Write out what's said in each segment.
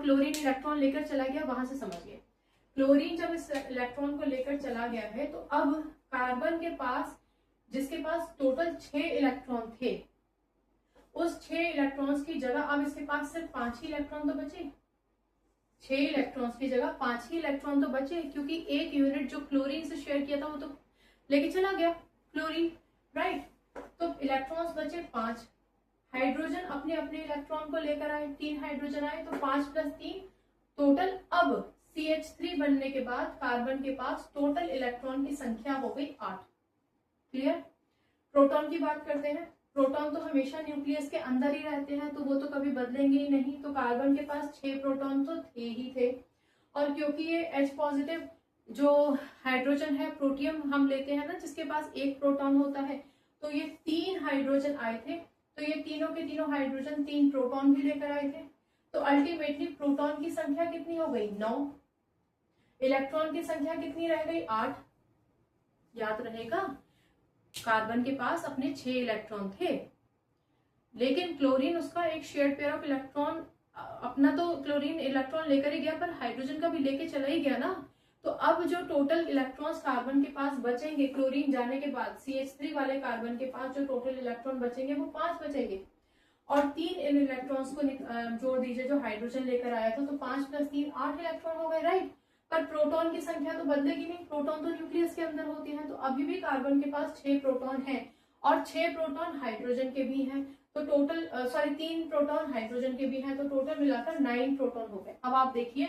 Chlorine electron लेकर चला गया, वहां से समझिए। क्लोरीन जब इस इलेक्ट्रॉन को लेकर चला गया है तो अब कार्बन के पास, जिसके पास टोटल 6 इलेक्ट्रॉन थे, उस 6 इलेक्ट्रॉन्स की जगह अब इसके पास सिर्फ 5 ही इलेक्ट्रॉन तो बचे। 6 इलेक्ट्रॉन्स की जगह 5 ही इलेक्ट्रॉन तो बचे, क्योंकि एक यूनिट जो क्लोरीन से शेयर किया था वो तो लेके चला गया क्लोरीन, राइट। तो इलेक्ट्रॉन्स बचे 5। हाइड्रोजन अपने अपने इलेक्ट्रॉन को लेकर आए, 3 हाइड्रोजन आए, तो 5 + 3 टोटल। अब CH3 बनने के बाद कार्बन के पास टोटल इलेक्ट्रॉन की संख्या हो गई 8। क्लियर। प्रोटॉन की बात करते हैं। प्रोटॉन तो हमेशा न्यूक्लियस के अंदर ही रहते हैं, तो वो तो कभी बदलेंगे ही नहीं। तो कार्बन के पास 6 प्रोटॉन तो थे ही थे, और क्योंकि ये H+ जो हाइड्रोजन है, प्रोटियम हम लेते हैं ना, जिसके पास 1 प्रोटॉन होता है, तो ये 3 हाइड्रोजन आए थे, तो ये तीनों के तीनों हाइड्रोजन 3 प्रोटॉन भी लेकर आए थे। तो अल्टीमेटली प्रोटॉन की संख्या कितनी हो गई? 9। इलेक्ट्रॉन की संख्या कितनी रह गई? 8। याद रहेगा, कार्बन के पास अपने 6 इलेक्ट्रॉन थे, लेकिन क्लोरीन उसका एक शेयर्ड पेयर ऑफ इलेक्ट्रॉन, अपना तो क्लोरीन इलेक्ट्रॉन लेकर ही गया, पर हाइड्रोजन का भी लेके चला ही गया ना। तो अब जो टोटल इलेक्ट्रॉन्स कार्बन के पास बचेंगे क्लोरीन जाने के बाद, CH3 वाले कार्बन के पास जो टोटल इलेक्ट्रॉन बचेंगे वो 5 बचेंगे, और 3 इन इलेक्ट्रॉन्स को जोड़ दीजिए जो हाइड्रोजन लेकर आया था, तो 5 + 3 8 इलेक्ट्रॉन हो गए, राइट। पर प्रोटॉन की संख्या तो बदलेगी नहीं, प्रोटॉन तो न्यूक्लियस के अंदर होती है, तो अभी भी कार्बन के पास 6 प्रोटॉन है, और 6 प्रोटॉन हाइड्रोजन के भी हैं, तो टोटल 3 प्रोटॉन हाइड्रोजन के भी हैं, तो टोटल मिलाकर 9 प्रोटॉन हो गए। अब आप देखिए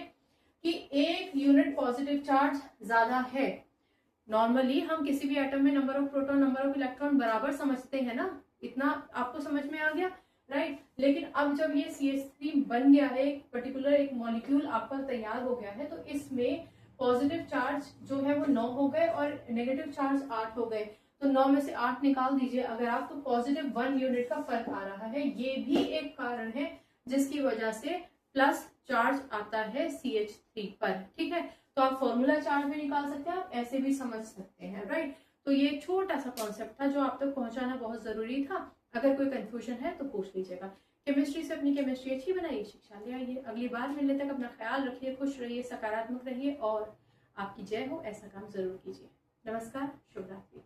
कि एक यूनिट पॉजिटिव चार्ज ज्यादा है। नॉर्मली हम किसी भी एटम में number of proton number of electron बराबर समझते हैं ना, इतना आपको समझ में आ गया, राइट। लेकिन अब जब ये CH3 बन गया है, एक पर्टिकुलर एक मॉलिक्यूल आपका तैयार हो गया है, तो इसमें पॉजिटिव चार्ज जो है वो 9 हो गए और नेगेटिव चार्ज 8 हो गए। तो 9 में से 8 निकाल दीजिए अगर आप, तो पॉजिटिव 1 यूनिट का फर्क आ रहा है। ये भी एक कारण है जिसकी वजह से प्लस चार्ज आता है CH3 पर, ठीक है। तो आप फॉर्मूला चार्ज भी निकाल सकते हैं, आप ऐसे भी समझ सकते हैं, राइट। तो ये छोटा सा कॉन्सेप्ट था जो आप तक पहुंचाना बहुत जरूरी था। अगर कोई कंफ्यूजन है तो पूछ लीजिएगा। केमिस्ट्री से अपनी केमिस्ट्री अच्छी बनाइए, शिक्षा ले आइए। अगली बार मिलने तक अपना ख्याल रखिए, खुश रहिए, सकारात्मक रहिए, और आपकी जय हो, ऐसा काम जरूर कीजिए। नमस्कार, शुभ रात्रि।